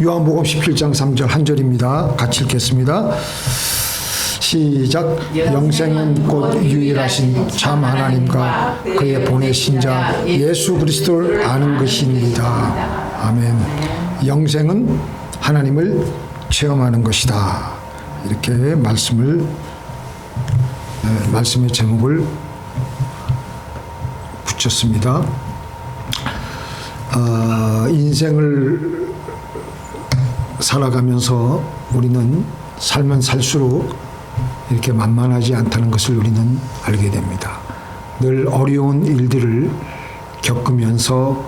요한복음 17장 3절 한 절입니다. 같이 읽겠습니다. 시작. 영생은 곧 유일하신 참 하나님과 그의 보내신 자 예수 그리스도를 아는 것입니다. 아멘. 영생은 하나님을 체험하는 것이다. 이렇게 말씀의 제목을 붙였습니다. 인생을 살아가면서 우리는 살면 살수록 이렇게 만만하지 않다는 것을 우리는 알게 됩니다. 늘 어려운 일들을 겪으면서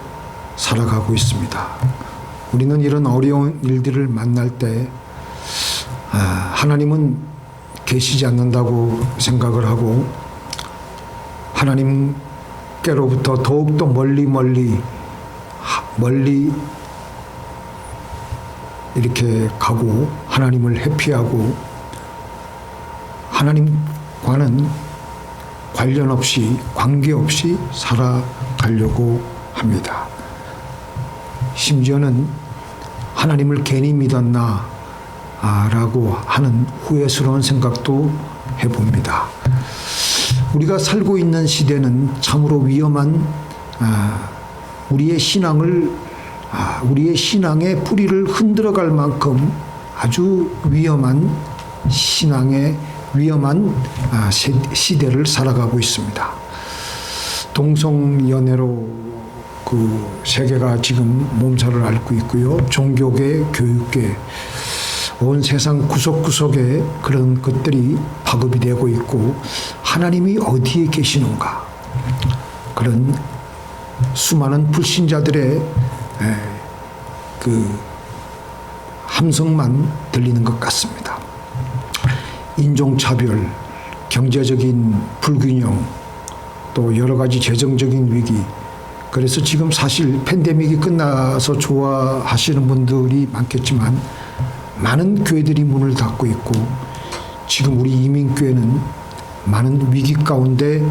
살아가고 있습니다. 우리는 이런 어려운 일들을 만날 때 하나님은 계시지 않는다고 생각을 하고 하나님께로부터 더욱더 멀리 이렇게 가고 하나님을 회피하고 하나님과는 관련 없이 관계없이 살아가려고 합니다. 심지어는 하나님을 괜히 믿었나 라고 하는 후회스러운 생각도 해봅니다. 우리가 살고 있는 시대는 참으로 위험한 우리의 신앙의 뿌리를 흔들어갈 만큼 아주 위험한 시대를 살아가고 있습니다. 동성연애로 그 세계가 지금 몸살을 앓고 있고요. 종교계, 교육계, 온 세상 구석구석에 그런 것들이 파급이 되고 있고 하나님이 어디에 계시는가 그런 수많은 불신자들의 그 함성만 들리는 것 같습니다. 인종차별, 경제적인 불균형, 또 여러 가지 재정적인 위기. 그래서 지금 사실 팬데믹이 끝나서 좋아하시는 분들이 많겠지만 많은 교회들이 문을 닫고 있고 지금 우리 이민교회는 많은 위기 가운데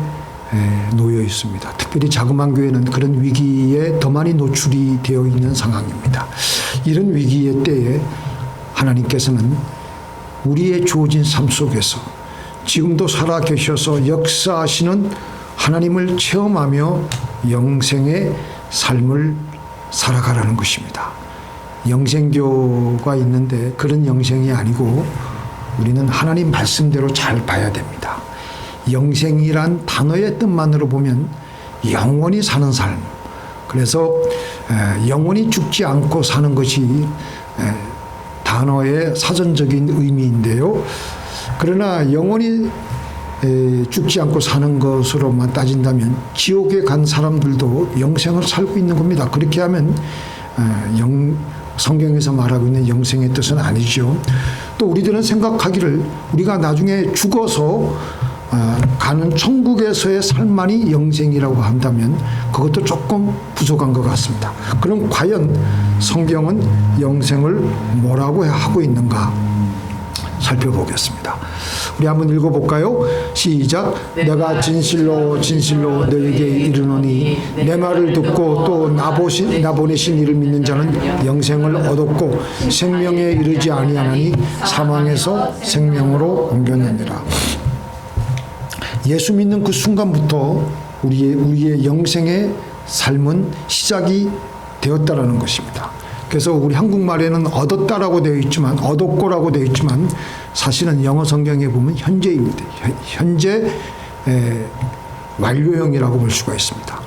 놓여 있습니다. 특별히 자그마한 교회는 그런 위기에 더 많이 노출이 되어 있는 상황입니다. 이런 위기의 때에 하나님께서는 우리의 주어진 삶 속에서 지금도 살아계셔서 역사하시는 하나님을 체험하며 영생의 삶을 살아가라는 것입니다. 영생교가 있는데 그런 영생이 아니고 우리는 하나님 말씀대로 잘 봐야 됩니다. 영생이란 단어의 뜻만으로 보면 영원히 사는 삶. 그래서 영원히 죽지 않고 사는 것이 단어의 사전적인 의미인데요. 그러나 영원히 죽지 않고 사는 것으로만 따진다면 지옥에 간 사람들도 영생을 살고 있는 겁니다. 그렇게 하면 성경에서 말하고 있는 영생의 뜻은 아니죠. 또 우리들은 생각하기를 우리가 나중에 죽어서 가는 천국에서의 삶만이 영생이라고 한다면 그것도 조금 부족한 것 같습니다. 그럼 과연 성경은 영생을 뭐라고 하고 있는가 살펴보겠습니다. 우리 한번 읽어볼까요? 시작. 내가 진실로 너에게 이르노니 내 말을 듣고 또 나 보내신 이를 믿는 자는 영생을 얻었고 생명에 이르지 아니하나니 사망에서 생명으로 옮겼느니라. 예수 믿는 그 순간부터 우리의 영생의 삶은 시작이 되었다라는 것입니다. 그래서 우리 한국말에는 얻었다라고 되어 있지만 얻었고라고 되어 있지만 사실은 영어 성경에 보면 현재입니다. 현재 완료형이라고 볼 수가 있습니다.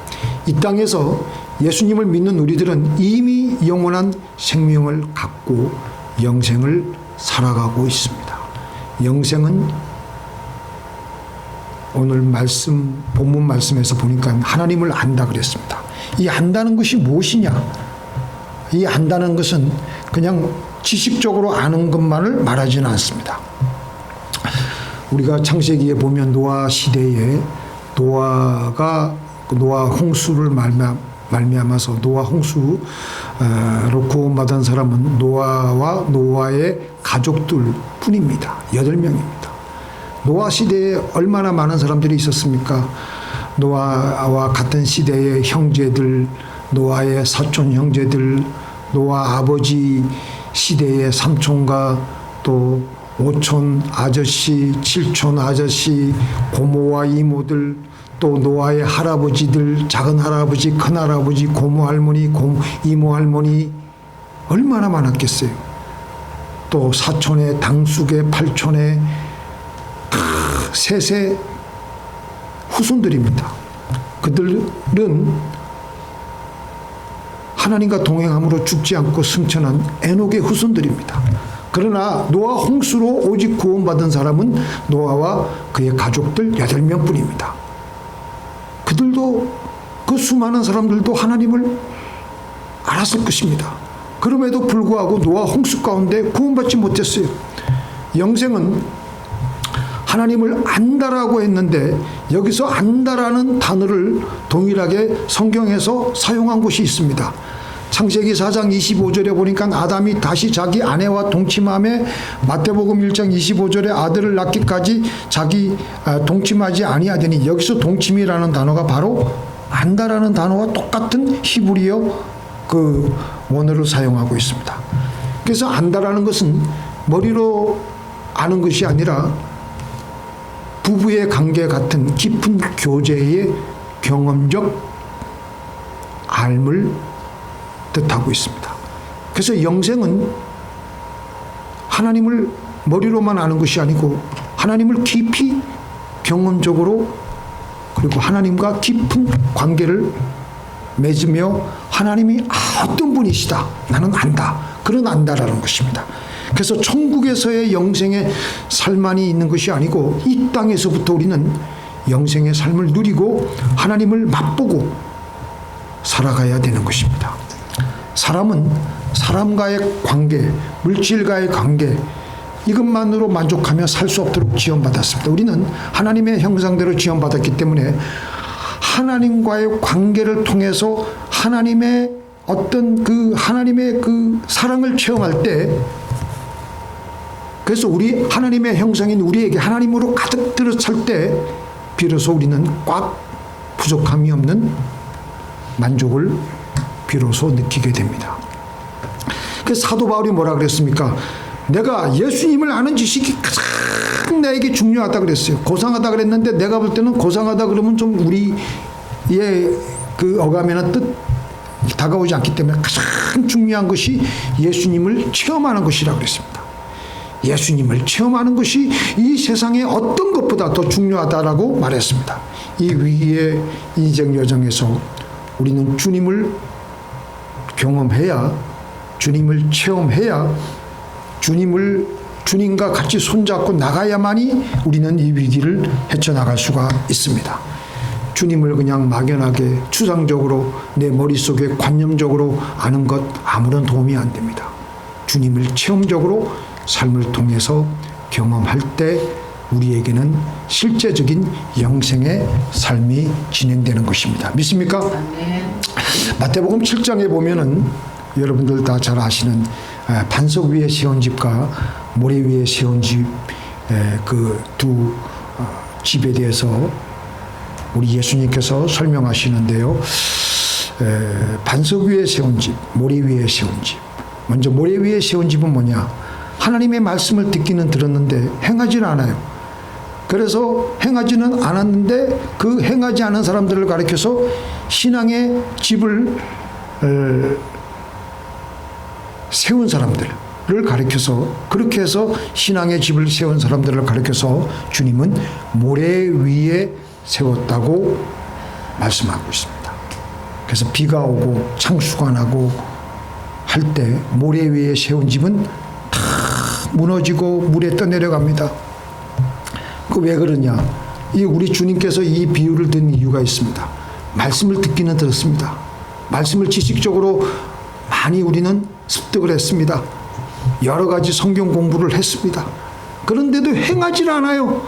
이 땅에서 예수님을 믿는 우리들은 이미 영원한 생명을 갖고 영생을 살아가고 있습니다. 영생은 오늘 본문 말씀에서 보니까 하나님을 안다 그랬습니다. 이 안다는 것이 무엇이냐? 이 안다는 것은 그냥 지식적으로 아는 것만을 말하지는 않습니다. 우리가 창세기에 보면 노아 시대에 노아 홍수를 말미암아서 노아 홍수로 구원받은 사람은 노아와 노아의 가족들 뿐입니다. 8명입니다. 노아 시대에 얼마나 많은 사람들이 있었습니까? 노아와 같은 시대의 형제들, 노아의 사촌 형제들, 노아 아버지 시대의 삼촌과 또 오촌 아저씨, 칠촌 아저씨, 고모와 이모들, 또 노아의 할아버지들, 작은 할아버지, 큰 할아버지, 고모 할머니, 이모 할머니 얼마나 많았겠어요. 또 사촌의 당숙의 팔촌의 셋의 후손들입니다. 그들은 하나님과 동행함으로 죽지 않고 승천한 에녹의 후손들입니다. 그러나 노아 홍수로 오직 구원받은 사람은 노아와 그의 가족들 8명뿐입니다. 그들도, 그 수많은 사람들도 하나님을 알았을 것입니다. 그럼에도 불구하고 노아 홍수 가운데 구원받지 못했어요. 영생은 하나님을 안다라고 했는데 여기서 안다라는 단어를 동일하게 성경에서 사용한 곳이 있습니다. 창세기 4장 25절에 보니까 아담이 다시 자기 아내와 동침함에, 마태복음 1장 25절에 아들을 낳기까지 자기 동침하지 아니하더니, 여기서 동침이라는 단어가 바로 안다라는 단어와 똑같은 히브리어 그 원어를 사용하고 있습니다. 그래서 안다라는 것은 머리로 아는 것이 아니라 부부의 관계 같은 깊은 교제의 경험적 알을 뜻하고 있습니다. 그래서 영생은 하나님을 머리로만 아는 것이 아니고 하나님을 깊이 경험적으로, 그리고 하나님과 깊은 관계를 맺으며 하나님이 어떤 분이시다, 나는 안다, 그런 안다라는 것입니다. 그래서 천국에서의 영생의 삶만이 있는 것이 아니고 이 땅에서부터 우리는 영생의 삶을 누리고 하나님을 맛보고 살아가야 되는 것입니다. 사람은 사람과의 관계, 물질과의 관계, 이것만으로 만족하며 살 수 없도록 지원받았습니다. 우리는 하나님의 형상대로 지원받았기 때문에 하나님과의 관계를 통해서 하나님의 어떤 하나님의 그 사랑을 체험할 때, 그래서 우리 하나님의 형상인 우리에게 하나님으로 가득 들어찰 때 비로소 우리는 꽉 부족함이 없는 만족을 비로소 느끼게 됩니다. 그래서 사도 바울이 뭐라 그랬습니까? 내가 예수님을 아는 지식이 가장 나에게 중요하다 그랬어요. 고상하다 그랬는데 내가 볼 때는 고상하다 그러면 좀 우리의 그 어감에는 뜻 다가오지 않기 때문에 가장 중요한 것이 예수님을 체험하는 것이라고 그랬습니다. 예수님을 체험하는 것이 이 세상의 어떤 것보다 더 중요하다라고 말했습니다. 이 위기의 인생 여정에서 우리는 주님을 경험해야, 주님을 체험해야, 주님과 같이 손잡고 나가야만이 우리는 이 위기를 헤쳐나갈 수가 있습니다. 주님을 그냥 막연하게 추상적으로 내 머릿속에 관념적으로 아는 것 아무런 도움이 안 됩니다. 주님을 체험적으로 삶을 통해서 경험할 때 우리에게는 실제적인 영생의 삶이 진행되는 것입니다. 믿습니까? 마태복음 7장에 보면은 여러분들 다 잘 아시는 반석 위에 세운 집과 모래 위에 세운 집, 그 두 집에 대해서 우리 예수님께서 설명하시는데요. 반석 위에 세운 집, 모래 위에 세운 집. 먼저 모래 위에 세운 집은 뭐냐? 하나님의 말씀을 듣기는 들었는데 행하지는 않아요. 그래서 행하지는 않았는데 그 행하지 않은 사람들을 가리켜서 신앙의 집을 세운 사람들을 가리켜서, 그렇게 해서 신앙의 집을 세운 사람들을 가리켜서 주님은 모래 위에 세웠다고 말씀하고 있습니다. 그래서 비가 오고 창수가 나고 할 때 모래 위에 세운 집은 다 무너지고 물에 떠내려갑니다. 그 왜 그러냐? 이 우리 주님께서 이 비유를 든 이유가 있습니다. 말씀을 듣기는 들었습니다. 말씀을 지식적으로 많이 우리는 습득을 했습니다. 여러 가지 성경 공부를 했습니다. 그런데도 행하지 않아요.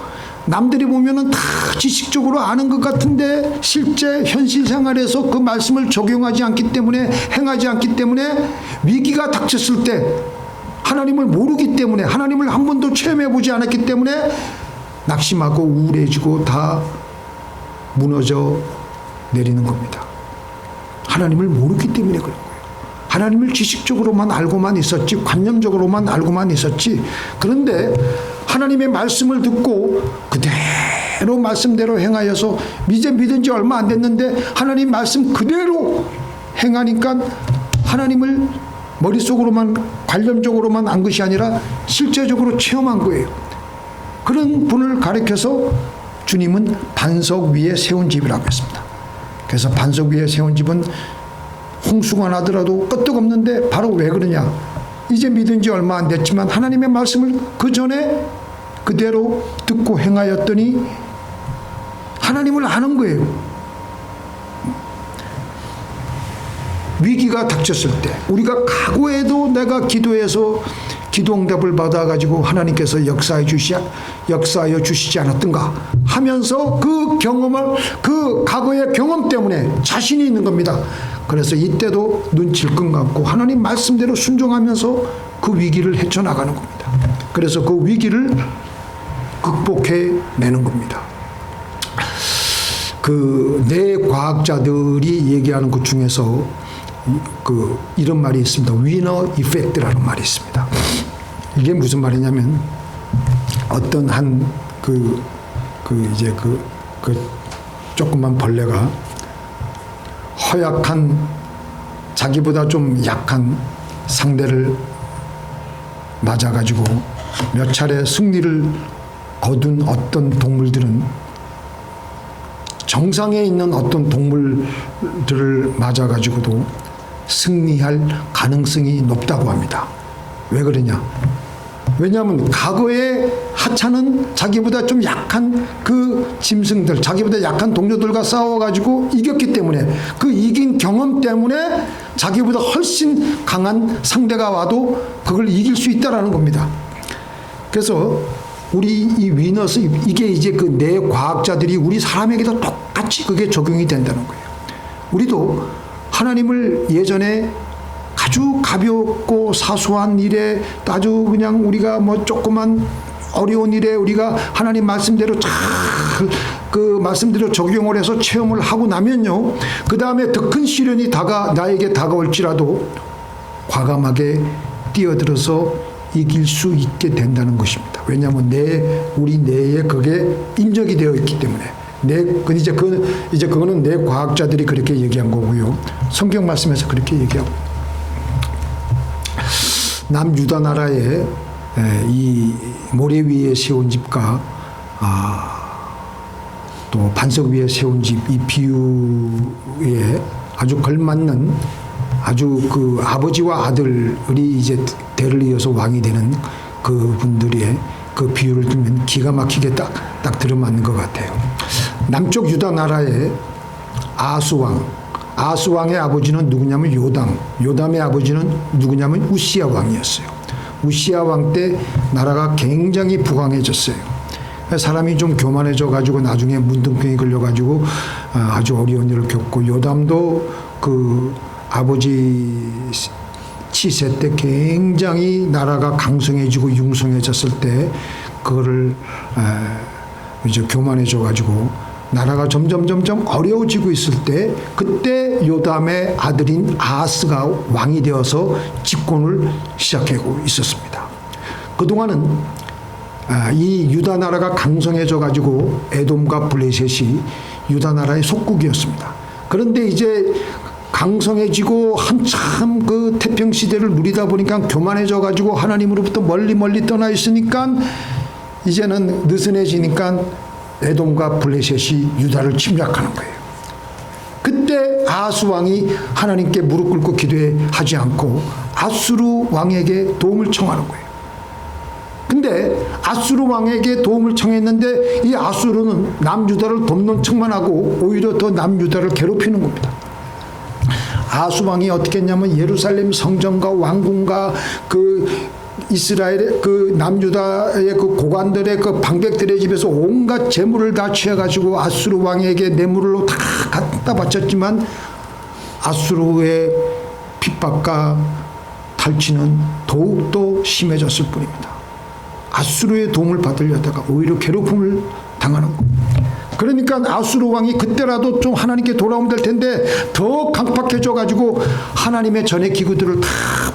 남들이 보면은 다 지식적으로 아는 것 같은데 실제 현실 생활에서 그 말씀을 적용하지 않기 때문에, 행하지 않기 때문에 위기가 닥쳤을 때 하나님을 모르기 때문에, 하나님을 한 번도 체험해 보지 않았기 때문에 낙심하고 우울해지고 다 무너져 내리는 겁니다. 하나님을 모르기 때문에 그런 거예요. 하나님을 지식적으로만 알고만 있었지, 관념적으로만 알고만 있었지. 그런데 하나님의 말씀을 듣고 그대로 말씀대로 행하여서 이제 믿은 지 얼마 안 됐는데 하나님 말씀 그대로 행하니까 하나님을 머릿속으로만 관념적으로만 안 것이 아니라 실제적으로 체험한 거예요. 그런 분을 가리켜서 주님은 반석 위에 세운 집이라고 했습니다. 그래서 반석 위에 세운 집은 홍수가 나더라도 끄떡없는데 바로 왜 그러냐? 이제 믿은 지 얼마 안 됐지만 하나님의 말씀을 그 전에 그대로 듣고 행하였더니 하나님을 아는 거예요. 위기가 닥쳤을 때 우리가 과거에도 내가 기도해서 기도 응답을 받아가지고 하나님께서 역사하여 주시지 않았던가 하면서 그 경험을, 그 과거의 경험 때문에 자신이 있는 겁니다. 그래서 이때도 눈치를 끈 감고 하나님 말씀대로 순종하면서 그 위기를 헤쳐나가는 겁니다. 그래서 그 위기를 극복해내는 겁니다. 그 뇌과학자들이 얘기하는 것 중에서 이런 말이 있습니다. 위너 이펙트라는 말이 있습니다. 이게 무슨 말이냐면 어떤 한 조그만 벌레가 허약한 자기보다 좀 약한 상대를 맞아가지고 몇 차례 승리를 거둔 어떤 동물들은 정상에 있는 어떤 동물들을 맞아가지고도 승리할 가능성이 높다고 합니다. 왜 그러냐? 왜냐하면 과거의 하찮은 자기보다 좀 약한 그 짐승들, 자기보다 약한 동료들과 싸워가지고 이겼기 때문에 그 이긴 경험 때문에 자기보다 훨씬 강한 상대가 와도 그걸 이길 수 있다라는 겁니다. 그래서 우리 이 위너스, 이게 이제 그 뇌과학자들이 우리 사람에게도 똑같이 그게 적용이 된다는 거예요. 우리도 하나님을 예전에 아주 가볍고 사소한 일에 아주 그냥 우리가 뭐 조그만 어려운 일에 우리가 하나님 말씀대로 잘 그 말씀대로 적용을 해서 체험을 하고 나면요, 그 다음에 더 큰 시련이 나에게 다가올지라도 과감하게 뛰어들어서 이길 수 있게 된다는 것입니다. 왜냐하면 우리 뇌에 그게 인적이 되어 있기 때문에. 이제 그거는 뇌 과학자들이 그렇게 얘기한 거고요. 성경 말씀에서 그렇게 얘기하고. 남유다 나라의 이 모래 위에 세운 집과 또 반석 위에 세운 집, 이 비유에 아주 걸맞는 아주 그 아버지와 아들이 이제 대를 이어서 왕이 되는 그 분들의 그 비유를 들으면 기가 막히게 딱 들어맞는 것 같아요. 남쪽 유다 나라의 아수왕의 아버지는 누구냐면 요담의 아버지는 누구냐면 우시야 왕이었어요. 우시야 왕 때 나라가 굉장히 부강해졌어요. 사람이 좀 교만해져 가지고 나중에 문둥병이 걸려 가지고 아주 어려운 일을 겪고, 요담도 그 아버지 치세 때 굉장히 나라가 강성해지고 융성해졌을 때 그거를 이제 교만해져 가지고 나라가 점점 어려워지고 있을 때, 그때 요담의 아들인 아하스가 왕이 되어서 집권을 시작하고 있었습니다. 그동안은 이 유다 나라가 강성해져 가지고 에돔과 블레셋이 유다 나라의 속국이었습니다. 그런데 이제 강성해지고 한참 그 태평 시대를 누리다 보니까 교만해져 가지고 하나님으로부터 멀리 떠나 있으니까 이제는 느슨해지니까 에돔과 블레셋이 유다를 침략하는 거예요. 그때 아하스 왕이 하나님께 무릎 꿇고 기도하지 않고 아수르 왕에게 도움을 청하는 거예요. 근데 아수르 왕에게 도움을 청했는데 이 아수르는 남유다를 돕는 척만 하고 오히려 더 남유다를 괴롭히는 겁니다. 아하스 왕이 어떻게 했냐면 예루살렘 성전과 왕궁과 그 이스라엘의 그 남유다의 그 고관들의 그 방백들의 집에서 온갖 재물을 다 취해가지고 아수르 왕에게 뇌물로 다 갖다 바쳤지만 아수르의 핍박과 탈취는 더욱더 심해졌을 뿐입니다. 아수르의 도움을 받으려다가 오히려 괴롭힘을 당하는 겁니다. 그러니까 아수르 왕이 그때라도 좀 하나님께 돌아오면 될 텐데 더 강팍해져 가지고 하나님의 전의 기구들을 다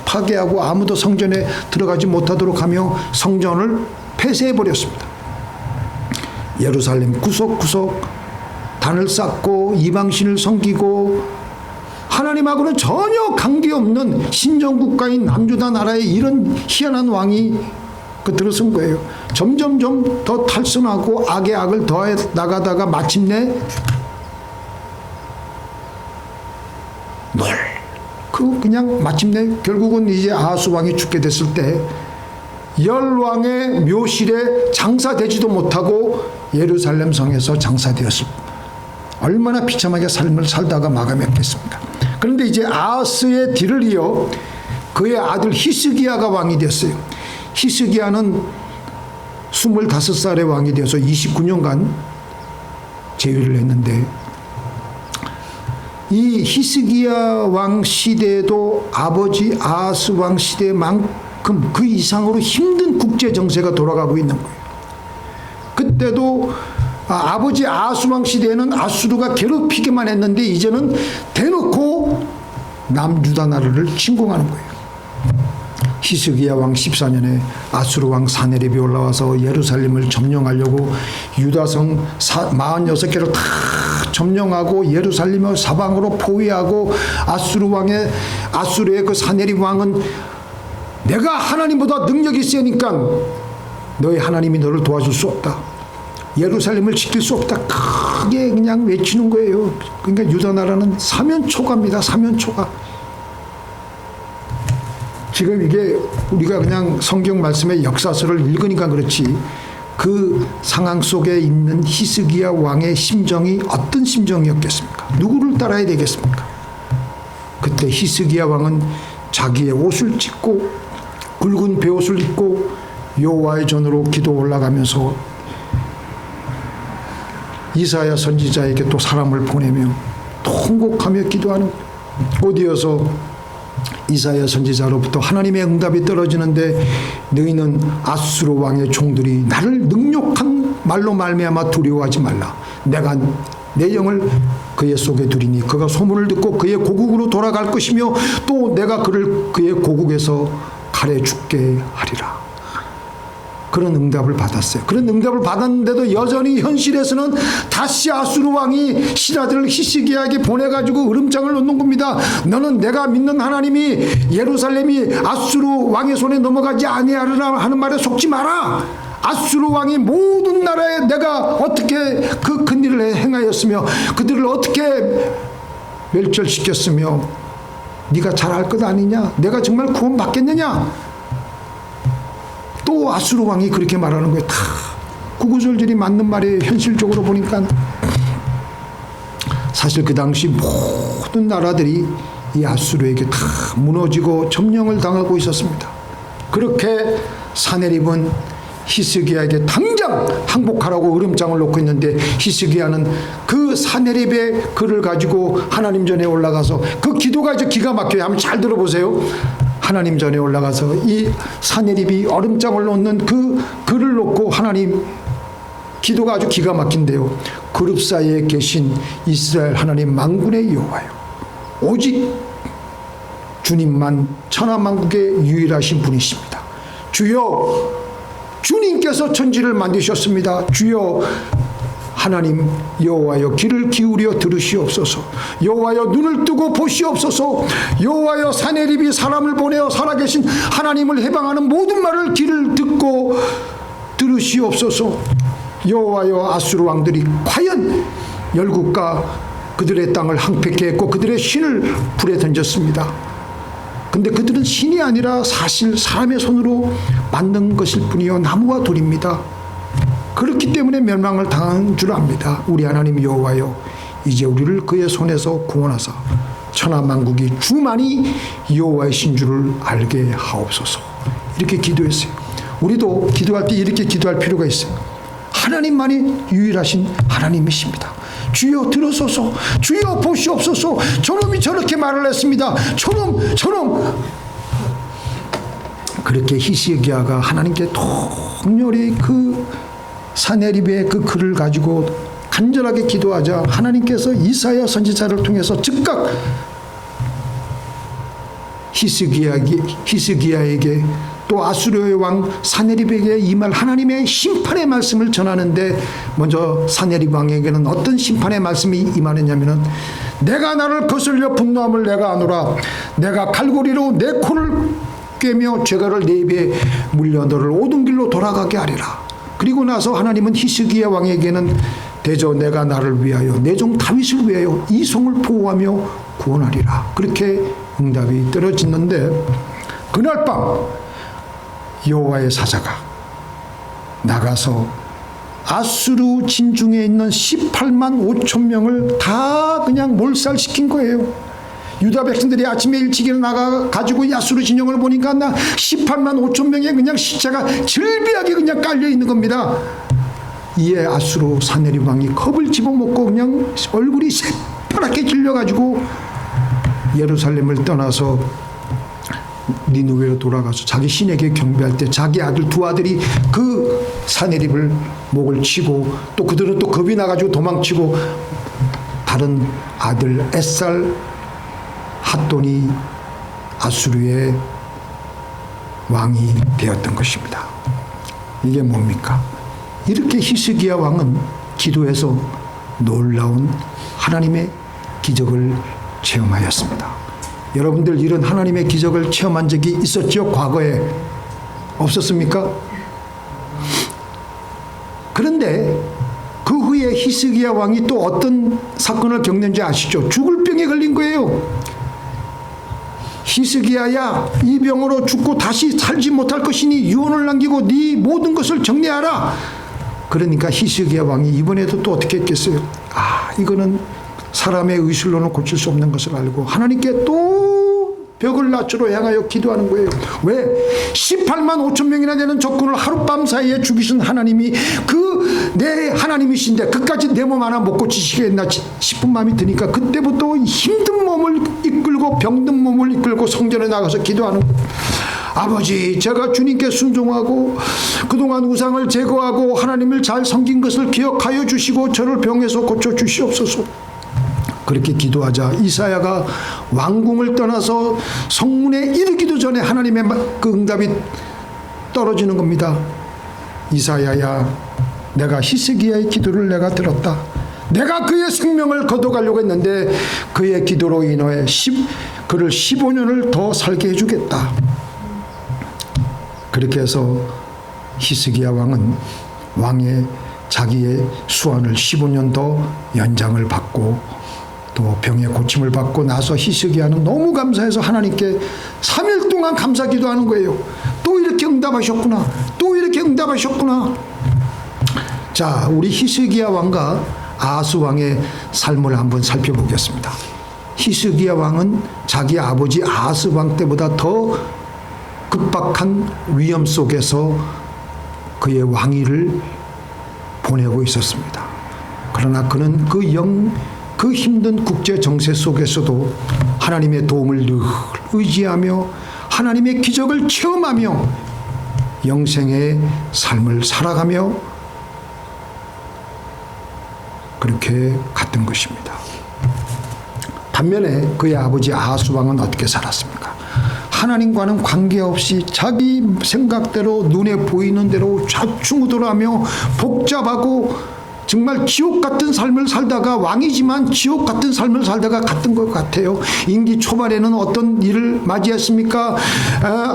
파괴하고 아무도 성전에 들어가지 못하도록 하며 성전을 폐쇄해 버렸습니다. 예루살렘 구석구석 단을 쌓고 이방신을 섬기고 하나님하고는 전혀 관계없는 신정국가인 남유다 나라에 이런 희한한 왕이 들어선 거예요. 점점점 더 탈선하고 악의 악을 더해 나가다가 마침내 그냥 마침내 결국은 이제 아하스 왕이 죽게 됐을 때 열왕의 묘실에 장사되지도 못하고 예루살렘 성에서 장사되었습니다. 얼마나 비참하게 삶을 살다가 마감했겠습니까? 그런데 이제 아하스의 뒤를 이어 그의 아들 히스기야가 왕이 됐어요. 히스기야는 25살의 왕이 되어서 29년간 재위를 했는데 이 히스기야 왕 시대에도 아버지 아하스 왕 시대만큼 그 이상으로 힘든 국제 정세가 돌아가고 있는 거예요. 그때도 아버지 아하스 왕 시대에는 아수르가 괴롭히기만 했는데 이제는 대놓고 남유다 나라를 침공하는 거예요. 히스기야 왕 14년에 아수르 왕 사네립이 올라와서 예루살렘을 점령하려고 유다성 46개를 다 점령하고 예루살렘을 사방으로 포위하고 아수르의 그 사네립 왕은 내가 하나님보다 능력이 세니까 너희 하나님이 너를 도와줄 수 없다. 예루살렘을 지킬 수 없다. 크게 그냥 외치는 거예요. 그러니까 유다 나라는 사면초가입니다. 사면초가. 지금 이게 우리가 그냥 성경 말씀의 역사서를 읽으니까 그렇지 그 상황 속에 있는 히스기야 왕의 심정이 어떤 심정이었겠습니까? 누구를 따라야 되겠습니까? 그때 히스기야 왕은 자기의 옷을 찢고 굵은 베옷을 입고 여호와의 전으로 기도 올라가면서 이사야 선지자에게 또 사람을 보내며 통곡하며 기도하는 곧이어서 이사야 선지자로부터 하나님의 응답이 떨어지는데 너희는 아수르 왕의 종들이 나를 능욕한 말로 말미암아 두려워하지 말라. 내가 내 영을 그의 속에 두리니 그가 소문을 듣고 그의 고국으로 돌아갈 것이며 또 내가 그를 그의 고국에서 가래 죽게 하리라. 그런 응답을 받았어요. 그런 응답을 받았는데도 여전히 현실에서는 다시 아수르 왕이 신하들을 히스기야에게 보내가지고 으름장을 놓는 겁니다. 너는 내가 믿는 하나님이 예루살렘이 아수르 왕의 손에 넘어가지 아니하리라 하는 말에 속지 마라. 아수르 왕이 모든 나라에 내가 어떻게 그 큰일을 행하였으며 그들을 어떻게 멸절시켰으며 네가 잘 알 것 아니냐. 내가 정말 구원받겠느냐. 또 아수르 왕이 그렇게 말하는 거예요. 다 구구절절이 맞는 말이에요. 현실적으로 보니까 사실 그 당시 모든 나라들이 이 아수르에게 다 무너지고 점령을 당하고 있었습니다. 그렇게 사네립은 히스기야에게 당장 항복하라고 으름장을 놓고 있는데 히스기야는 그 사네립의 글을 가지고 하나님 전에 올라가서 그 기도가 이제 기가 막혀요. 한번 잘 들어보세요. 하나님 전에 올라가서 이 사네립이 얼음장을 놓는 그 글을 놓고 하나님 기도가 아주 기가 막힌데요. 그룹 사이에 계신 이스라엘 하나님 만군의 여호와요. 오직 주님만 천하만국의 유일하신 분이십니다. 주여 주님께서 천지를 만드셨습니다. 주여 하나님 여호와여 귀를 기울여 들으시옵소서. 여호와여 눈을 뜨고 보시옵소서. 여호와여 사네립이 사람을 보내어 살아계신 하나님을 해방하는 모든 말을 귀를 듣고 들으시옵소서. 여호와여 아수르 왕들이 과연 열국과 그들의 땅을 황폐케 했고 그들의 신을 불에 던졌습니다. 근데 그들은 신이 아니라 사실 사람의 손으로 만든 것일 뿐이요 나무와 돌입니다. 그렇기 때문에 멸망을 당한 줄 압니다. 우리 하나님 여호와여 이제 우리를 그의 손에서 구원하사 천하만국이 주만이 여호와이신 줄을 알게 하옵소서. 이렇게 기도했어요. 우리도 기도할 때 이렇게 기도할 필요가 있어요. 하나님만이 유일하신 하나님이십니다. 주여 들으소서. 주여 보시옵소서. 저놈이 저렇게 말을 했습니다. 저놈 그렇게 히스기야가 하나님께 통렬히 그 사네립의 그 글을 가지고 간절하게 기도하자 하나님께서 이사야 선지자를 통해서 즉각 히스기야에게 또 아수르의 왕 사네립에게 이 말 하나님의 심판의 말씀을 전하는데, 먼저 사네립 왕에게는 어떤 심판의 말씀이 임하느냐면은 내가 나를 거슬려 분노함을 내가 아노라. 내가 갈고리로 내 코를 꿰며 죄가를 내 입에 물려 너를 옳은 길로 돌아가게 하리라. 그리고 나서 하나님은 히스기야 왕에게는 대저 내가 나를 위하여 내 종 다윗을 위하여 이 성을 보호하며 구원하리라. 그렇게 응답이 떨어지는데, 그날 밤 여호와의 사자가 나가서 아수르 진중에 있는 18만 5천 명을 다 그냥 몰살시킨 거예요. 유다 백성들이 아침에 일찍 일어나가 가지고 아수르 진영을 보니까 18만 5천 명의 그냥 시체가 즐비하게 그냥 깔려 있는 겁니다. 이에 아수르 사네립 왕이 겁을 집어먹고 그냥 얼굴이 새파랗게 질려가지고 예루살렘을 떠나서 니느웨로 돌아가서 자기 신에게 경배할 때 자기 아들 두 아들이 그 사네립을 목을 치고, 또 그들은 또 겁이 나가지고 도망치고, 다른 아들 에살 핫돈이 아수르의 왕이 되었던 것입니다. 이게 뭡니까? 이렇게 히스기야 왕은 기도해서 놀라운 하나님의 기적을 체험하였습니다. 여러분들 이런 하나님의 기적을 체험한 적이 있었죠? 과거에 없었습니까? 그런데 그 후에 히스기야 왕이 또 어떤 사건을 겪는지 아시죠? 죽을 병에 걸린 거예요. 히스기야야, 이 병으로 죽고 다시 살지 못할 것이니 유언을 남기고 네 모든 것을 정리하라. 그러니까 히스기야 왕이 이번에도 또 어떻게 했겠어요? 이거는 사람의 의술로는 고칠 수 없는 것을 알고 하나님께 또 벽을 낮추러 향하여 기도하는 거예요. 왜? 18만 5천 명이나 되는 적군을 하룻밤 사이에 죽이신 하나님이 내 하나님이신데 그까지 내 몸 하나 못 고치시겠나 싶은 마음이 드니까 그때부터 힘든 몸을 이끌고 병든 몸을 이끌고 성전에 나가서 기도하는 거예요. 아버지, 제가 주님께 순종하고 그동안 우상을 제거하고 하나님을 잘 섬긴 것을 기억하여 주시고 저를 병에서 고쳐 주시옵소서. 그렇게 기도하자 이사야가 왕궁을 떠나서 성문에 이르기도 전에 하나님의 그 응답이 떨어지는 겁니다. 이사야야, 내가 히스기야의 기도를 내가 들었다. 내가 그의 생명을 거둬가려고 했는데 그의 기도로 인해 그를 15년을 더 살게 해주겠다. 그렇게 해서 히스기야 왕은 자기의 수완을 15년 더 연장을 받고 또 병의 고침을 받고 나서 히스기야는 너무 감사해서 하나님께 3일 동안 감사 기도하는 거예요. 또 이렇게 응답하셨구나. 또 이렇게 응답하셨구나. 자, 우리 히스기야 왕과 아하스 왕의 삶을 한번 살펴보겠습니다. 히스기야 왕은 자기 아버지 아하스 왕 때보다 더 급박한 위험 속에서 그의 왕위를 보내고 있었습니다. 그러나 그는 그 힘든 국제 정세 속에서도 하나님의 도움을 늘 의지하며 하나님의 기적을 체험하며 영생의 삶을 살아가며 그렇게 갔던 것입니다. 반면에 그의 아버지 아하스 왕은 어떻게 살았습니까? 하나님과는 관계없이 자기 생각대로 눈에 보이는 대로 좌충우돌하며 복잡하고 정말 지옥 같은 삶을 살다가 왕이지만 지옥 같은 삶을 살다가 갔던 것 같아요. 임기 초반에는 어떤 일을 맞이했습니까?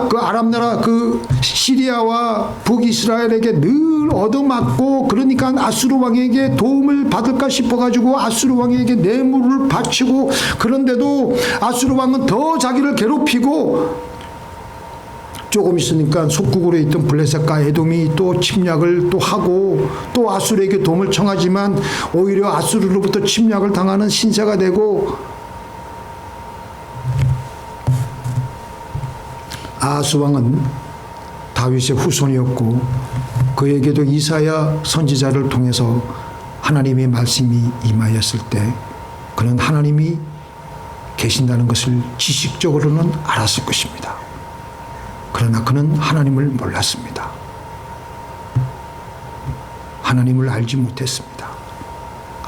그 아람 나라 그 시리아와 북이스라엘에게 늘 얻어맞고, 그러니까 아수르 왕에게 도움을 받을까 싶어가지고 아수르 왕에게 뇌물을 바치고, 그런데도 아수르 왕은 더 자기를 괴롭히고, 조금 있으니까 속국으로 있던 블레셋과 에돔이 또 침략을 또 하고 또 아수르에게 도움을 청하지만 오히려 아수르로부터 침략을 당하는 신세가 되고, 아하스 왕은 다윗의 후손이었고 그에게도 이사야 선지자를 통해서 하나님의 말씀이 임하였을 때 그는 하나님이 계신다는 것을 지식적으로는 알았을 것입니다. 그러나 그는 하나님을 몰랐습니다. 하나님을 알지 못했습니다.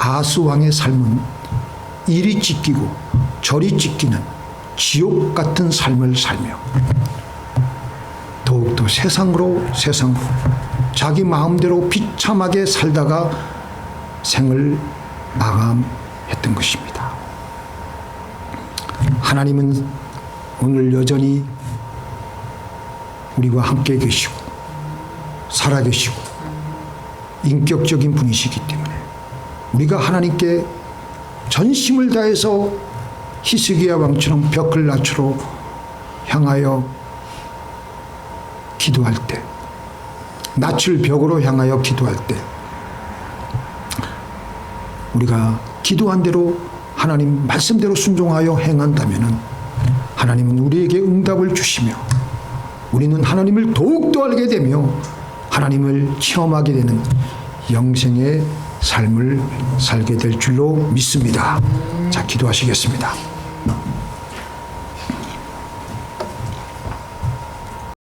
아스왕의 삶은 이리 찢기고 저리 찢기는 지옥 같은 삶을 살며 더욱더 세상으로 자기 마음대로 비참하게 살다가 생을 마감했던 것입니다. 하나님은 오늘 여전히 우리와 함께 계시고 살아계시고 인격적인 분이시기 때문에 우리가 하나님께 전심을 다해서 히스기야 왕처럼 벽을 낮추러 향하여 기도할 때, 낯을 벽으로 향하여 기도할 때 우리가 기도한 대로 하나님 말씀대로 순종하여 행한다면 하나님은 우리에게 응답을 주시며 우리는 하나님을 더욱더 알게 되며 하나님을 체험하게 되는 영생의 삶을 살게 될 줄로 믿습니다. 자, 기도하시겠습니다.